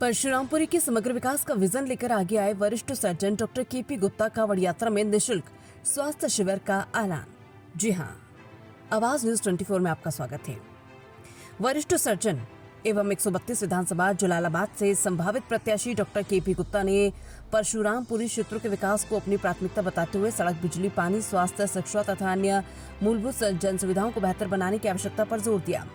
परशुरामपुरी के समग्र विकास का विजन लेकर आगे आए वरिष्ठ surgeon doctor KP Gupta Kanwar यात्रा में निशुल्क स्वास्थ्य शिविर का ऐलान। जी हां, आवाज न्यूज 24 में आपका स्वागत है। वरिष्ठ सर्जन एवं 132 विधानसभा जलालाबाद से संभावित प्रत्याशी डॉक्टर केपी गुप्ता ने परशुरामपुरी क्षेत्रों के विकास को अपनी प्राथमिकता बताते हुए सड़क, बिजली, पानी, स्वास्थ्य, शिक्षा तथा अन्य मूलभूत जन सुविधाओं को बेहतर बनाने की आवश्यकता पर जोर दिया।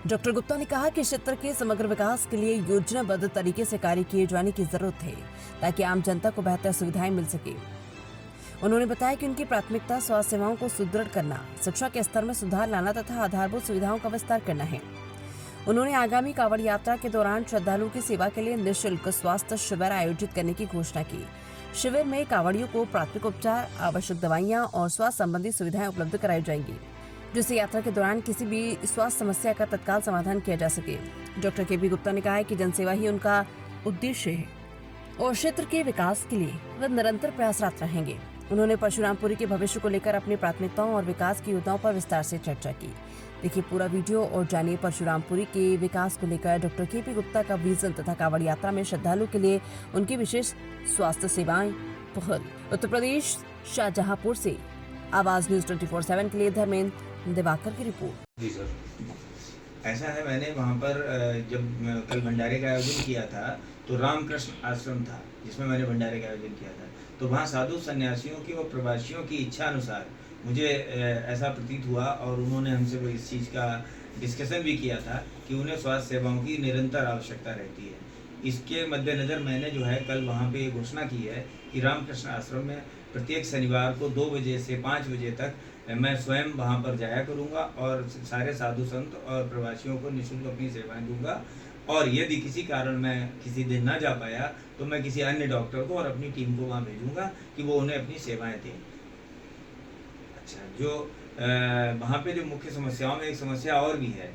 डॉक्टर गुप्ता ने कहा कि क्षेत्र के समग्र विकास के लिए योजनाबद्ध तरीके से कार्य किए जाने की जरूरत है ताकि आम जनता को बेहतर सुविधाएं मिल सके। उन्होंने बताया कि उनकी प्राथमिकता स्वास्थ्य सेवाओं को सुदृढ़ करना, शिक्षा के स्तर में सुधार लाना तथा आधारभूत सुविधाओं का विस्तार करना है। उन्होंने आगामी कांवड़ यात्रा के दौरान श्रद्धालुओं की सेवा के लिए निःशुल्क स्वास्थ्य शिविर आयोजित करने की घोषणा की। शिविर में कांवड़ियों को प्राथमिक उपचार, आवश्यक दवाइयां और स्वास्थ्य संबंधी सुविधाएं उपलब्ध कराई जाएंगी, जिससे यात्रा के दौरान किसी भी स्वास्थ्य समस्या का तत्काल समाधान किया जा सके। डॉक्टर केपी गुप्ता ने कहा है कि जनसेवा ही उनका उद्देश्य है और क्षेत्र के विकास के लिए वे निरंतर प्रयासरत रहेंगे। उन्होंने परशुरामपुरी के भविष्य को लेकर अपनी प्राथमिकताओं और विकास की योजनाओं पर विस्तार से चर्चा की। देखिए पूरा वीडियो और जानिए परशुरामपुरी के विकास को लेकर डॉक्टर केपी गुप्ता का विजन तथा कांवड़ यात्रा में श्रद्धालु के लिए उनकी विशेष स्वास्थ्य सेवाएं पहल। उत्तर प्रदेश शाहजहांपुर से आवाज न्यूज 24/7 के लिए धर्मेंद्र दिवाकर की रिपोर्ट। जी सर, ऐसा है, मैंने वहाँ पर जब कल भंडारे का आयोजन किया था तो रामकृष्ण आश्रम था जिसमें मैंने भंडारे का आयोजन किया था। तो वहाँ साधु सन्यासियों की और प्रवासियों की इच्छा अनुसार मुझे ऐसा प्रतीत हुआ और उन्होंने हमसे वो इस चीज़ का डिस्कशन भी किया था कि उन्हें स्वास्थ्य सेवाओं की निरंतर आवश्यकता रहती है। इसके मद्देनज़र मैंने जो है कल वहाँ पे घोषणा की है कि रामकृष्ण आश्रम में प्रत्येक शनिवार को 2 बजे से 5 बजे तक मैं स्वयं वहाँ पर जाया करूँगा और सारे साधु संत और प्रवासियों को निःशुल्क अपनी सेवाएं दूंगा। और यदि किसी कारण मैं किसी दिन ना जा पाया तो मैं किसी अन्य डॉक्टर को और अपनी टीम को वहाँ भेजूँगा कि वो उन्हें अपनी सेवाएं दें। अच्छा, जो वहाँ पे जो मुख्य समस्याओं में एक समस्या और भी है,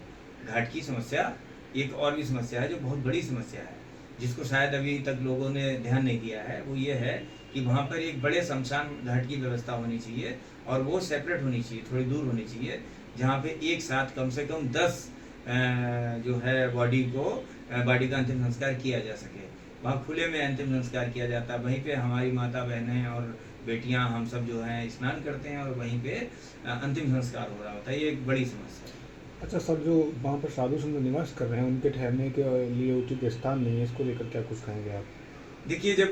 घाट की समस्या एक और भी समस्या है जो बहुत बड़ी समस्या है, जिसको शायद अभी तक लोगों ने ध्यान नहीं दिया है। वो ये है कि वहाँ पर एक बड़े शमशान घाट की व्यवस्था होनी चाहिए और वो सेपरेट होनी चाहिए, थोड़ी दूर होनी चाहिए, जहाँ पे एक साथ कम से कम 10 जो है बॉडी का अंतिम संस्कार किया जा सके। वहाँ खुले में अंतिम संस्कार किया जाता है, वहीं पे हमारी माता बहनें और बेटियाँ हम सब जो हैं स्नान करते हैं और वहीं पे अंतिम संस्कार हो रहा होता है। ये एक बड़ी समस्या है। अच्छा सर, जो वहाँ पर साधु संत निवास कर रहे हैं उनके ठहरने के लिए उचित स्थान नहीं है, इसको लेकर क्या कुछ कहेंगे आप? देखिए, जब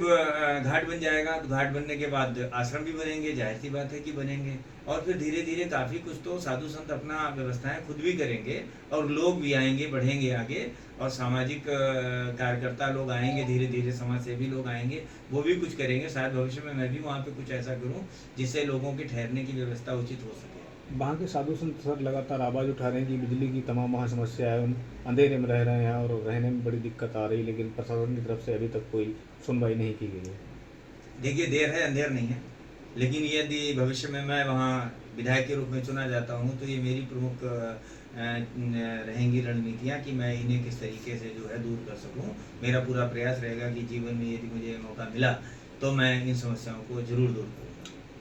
घाट बन जाएगा तो घाट बनने के बाद आश्रम भी बनेंगे, जाहिर सी बात है कि बनेंगे, और फिर धीरे धीरे काफ़ी कुछ तो साधु संत अपना व्यवस्थाएं खुद भी करेंगे और लोग भी आएंगे, बढ़ेंगे आगे, और सामाजिक कार्यकर्ता लोग आएंगे, धीरे धीरे समाज सेवी लोग आएंगे, वो भी कुछ करेंगे। शायद भविष्य में मैं भी वहाँ पे कुछ ऐसा करूँ जिससे लोगों के ठहरने की व्यवस्था उचित हो सके। वहाँ के साधु संत सर लगातार आवाज़ उठा रहे हैं कि बिजली की तमाम वहाँ समस्या है, उन अंधेरे में रह रहे हैं और रहने में बड़ी दिक्कत आ रही है, लेकिन प्रशासन की तरफ से अभी तक कोई सुनवाई नहीं की गई है। देखिए, देर है अंधेर नहीं है, लेकिन यदि भविष्य में मैं वहाँ विधायक के रूप में चुना जाता हूँ तो ये मेरी प्रमुख रहेंगी रणनीतियाँ कि मैं इन्हें किस तरीके से जो है दूर कर सकूँ। मेरा पूरा प्रयास रहेगा कि जीवन में यदि मुझे मौका मिला तो मैं इन समस्याओं को जरूर दूर करूँगा।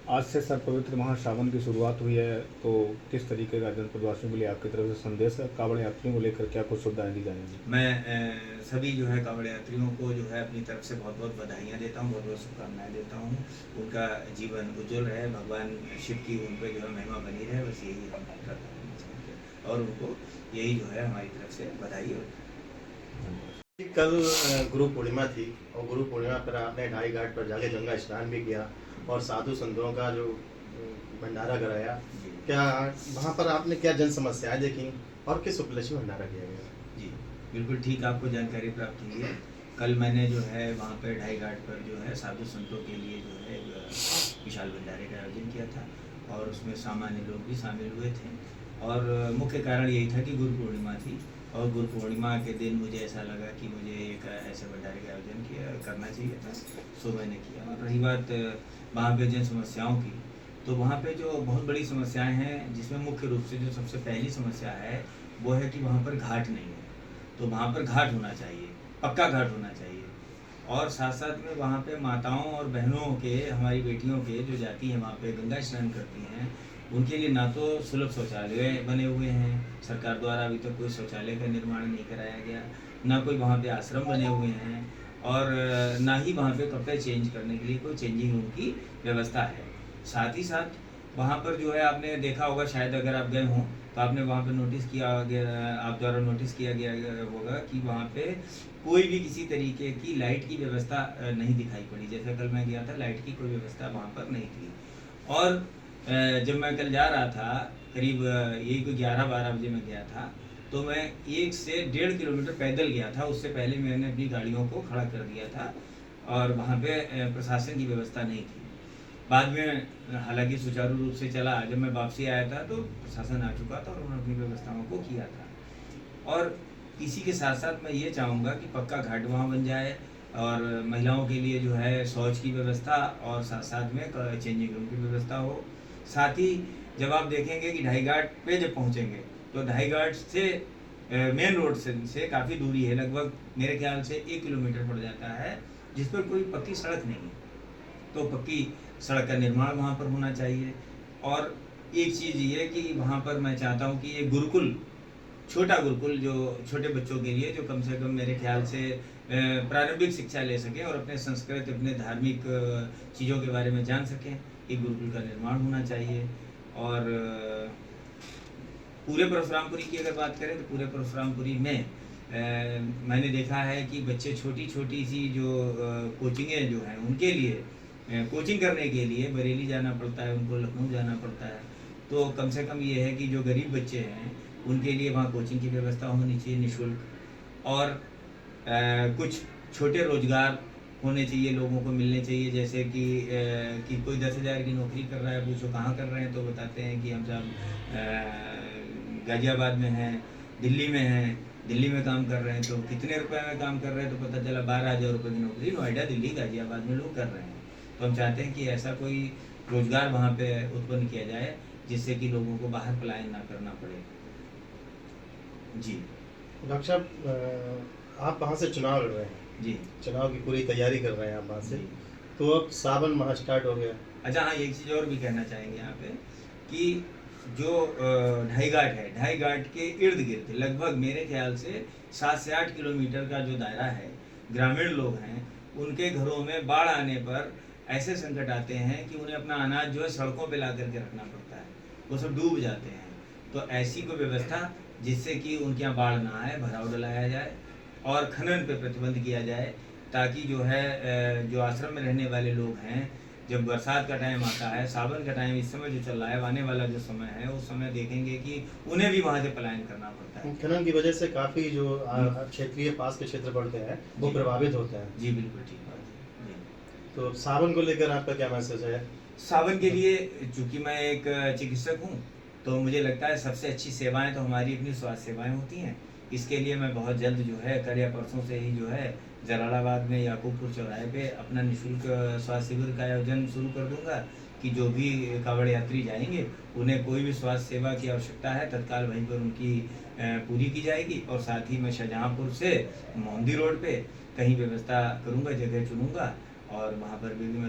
आज से सर पवित्र माह श्रावण की शुरुआत हुई है, तो किस तरीके का जनपदवासियों के लिए आपकी तरफ से संदेश है? कांवड़ यात्रियों को लेकर क्या कुछ सुविधाएं दी जाएंगी? मैं सभी जो है कांवड़ यात्रियों को जो है अपनी तरफ से बहुत बहुत बधाइयाँ देता हूँ, बहुत बहुत शुभकामनाएं देता हूँ। उनका जीवन उज्जवल रहे, भगवान शिव की उन पर जो है महिमा बनी रहे, बस यही हम प्रार्थना करना चाहते हैं और उनको यही जो है हमारी तरफ से बधाई। और कल गुरु पूर्णिमा थी और गुरु पूर्णिमा पर आपने ढाई घाट पर जाके गंगा स्नान भी किया और साधु संतों का जो भंडारा कराया। क्या वहाँ पर आपने क्या जन समस्याएं देखी और किस उपलक्ष्य में भंडारा किया गया? जी बिल्कुल ठीक, आपको जानकारी प्राप्त हुई है। कल मैंने जो है वहाँ पे ढाई घाट पर जो है साधु संतों के लिए जो है विशाल भंडारे का आयोजन किया था और उसमें सामान्य लोग भी शामिल हुए थे। और मुख्य कारण यही था कि गुरु पूर्णिमा थी और गुरु पूर्णिमा के दिन मुझे ऐसा लगा कि मुझे एक ऐसे भंडारे का आयोजन करना चाहिए था, सो मैंने किया। और रही बात वहाँ पे जन समस्याओं की, तो वहाँ पे जो बहुत बड़ी समस्याएं हैं, जिसमें मुख्य रूप से जो सबसे पहली समस्या है वो है कि वहाँ पर घाट नहीं है। तो वहाँ पर घाट होना चाहिए, पक्का घाट होना चाहिए। और साथ साथ में वहाँ पे माताओं और बहनों के, हमारी बेटियों के जो जाती हैं वहाँ पे गंगा स्नान करती हैं, उनके लिए ना तो सुलभ शौचालय बने हुए हैं, सरकार द्वारा अभी तक कोई शौचालय का निर्माण नहीं कराया गया, ना कोई वहाँ पे आश्रम बने हुए हैं, और ना ही वहाँ पे कपड़े चेंज करने के लिए कोई चेंजिंग रूम की व्यवस्था है। साथ ही साथ वहाँ पर जो है, आपने देखा होगा शायद, अगर आप गए हों तो आपने वहाँ पे नोटिस किया गया, आप द्वारा नोटिस किया गया होगा कि वहाँ पे कोई भी किसी तरीके की लाइट की व्यवस्था नहीं दिखाई पड़ी। जैसे कल मैं गया था, लाइट की कोई व्यवस्था वहाँ पर नहीं थी। और जब मैं कल जा रहा था, करीब यही कोई 11-12 बजे मैं गया था, तो मैं 1 से 1.5 किलोमीटर पैदल गया था। उससे पहले मैंने अपनी गाड़ियों को खड़ा कर दिया था, और वहाँ पे प्रशासन की व्यवस्था नहीं थी। बाद में हालांकि सुचारू रूप से चला। जब मैं वापसी आया था तो प्रशासन आ चुका था और उन्होंने अपनी व्यवस्थाओं को किया था। और इसी के साथ साथ मैं ये चाहूँगा कि पक्का घाट वहाँ बन जाए, और महिलाओं के लिए जो है शौच की व्यवस्था, और साथ साथ में चेंजिंग रूम की व्यवस्था हो। साथ ही जब आप देखेंगे कि ढाई घाट पे जब पहुँचेंगे तो ढाई घाट से मेन रोड से काफ़ी दूरी है, लगभग मेरे ख्याल से 1 किलोमीटर पड़ जाता है, जिस पर कोई पक्की सड़क नहीं है। तो पक्की सड़क का निर्माण वहाँ पर होना चाहिए। और एक चीज़ ये कि वहाँ पर मैं चाहता हूँ कि ये गुरुकुल, छोटा गुरुकुल जो छोटे बच्चों के लिए, जो कम से कम मेरे ख्याल से प्रारंभिक शिक्षा ले सकें और अपने संस्कृत, अपने धार्मिक चीज़ों के बारे में जान सकें, एक गुरुकुल का निर्माण होना चाहिए। और पूरे परशुरामपुरी की अगर बात करें तो पूरे परशुरामपुरी में मैंने देखा है कि बच्चे छोटी छोटी सी जो कोचिंगें जो हैं, उनके लिए कोचिंग करने के लिए बरेली जाना पड़ता है, उनको लखनऊ जाना पड़ता है। तो कम से कम ये है कि जो गरीब बच्चे हैं उनके लिए वहाँ कोचिंग की व्यवस्था होनी चाहिए निःशुल्क। और कुछ छोटे रोजगार होने चाहिए, लोगों को मिलने चाहिए। जैसे कि कोई 10,000 की नौकरी कर रहा है, पूछो कहाँ कर रहे हैं, तो बताते हैं कि हम सब गाजियाबाद में हैं, दिल्ली में हैं, दिल्ली में काम कर रहे हैं। तो कितने रुपए में काम कर रहे हैं, तो पता चला 12,000 रुपये की नौकरी नोएडा, दिल्ली, गाजियाबाद में लोग कर रहे हैं। तो हम चाहते हैं कि ऐसा कोई रोजगार वहाँ पे उत्पन्न किया जाए, जिससे कि लोगों को बाहर पलायन ना करना पड़े। जी डॉक्टर साहब, आप वहाँ से चुनाव लड़ रहे हैं, जी चुनाव की पूरी तैयारी कर रहे हैं आप वहाँ से, जी। तो अब सावन माह स्टार्ट हो गया। अच्छा हाँ, एक चीज़ और भी कहना चाहेंगे यहाँ पे कि जो ढाई घाट है, ढाई घाट के इर्द गिर्द लगभग मेरे ख्याल से 7 से 8 किलोमीटर का जो दायरा है, ग्रामीण लोग हैं, उनके घरों में बाढ़ आने पर ऐसे संकट आते हैं कि उन्हें अपना अनाज जो है सड़कों पे ला करके रखना पड़ता है, वो सब डूब जाते हैं। तो ऐसी कोई व्यवस्था जिससे कि उनके यहाँ बाढ़ ना आए, भराव डलाया जाए और खनन पे प्रतिबंध किया जाए, ताकि जो है जो आश्रम में रहने वाले लोग हैं, जब बरसात का टाइम आता है, सावन का टाइम इस समय जो चल रहा है, आने वाला जो समय है, उस समय देखेंगे कि उन्हें भी वहाँ से पलायन करना पड़ता है। खनन की वजह से काफ़ी जो क्षेत्रीय पास के क्षेत्र पड़ते हैं वो जी। प्रभावित होते हैं। जी बिल्कुल ठीक बात है जी। तो सावन को लेकर आपका क्या मैसेज है? सावन के लिए, चूंकि मैं एक चिकित्सक हूँ, तो मुझे लगता है सबसे अच्छी सेवाएं तो हमारी अपनी स्वास्थ्य सेवाएं होती हैं। इसके लिए मैं बहुत जल्द जो है, कल या परसों से ही जो है, जलालाबाद में याकूबपुर चौराहे पे अपना निःशुल्क स्वास्थ्य शिविर का आयोजन शुरू कर दूंगा, कि जो भी कांवड़ यात्री जाएंगे उन्हें कोई भी स्वास्थ्य सेवा की आवश्यकता है, तत्काल वहीं पर उनकी पूरी की जाएगी। और साथ ही मैं शाहजहाँपुर से मोहंदी रोड पे कहीं व्यवस्था करूँगा, जगह चुनूँगा, और वहाँ पर भी मैं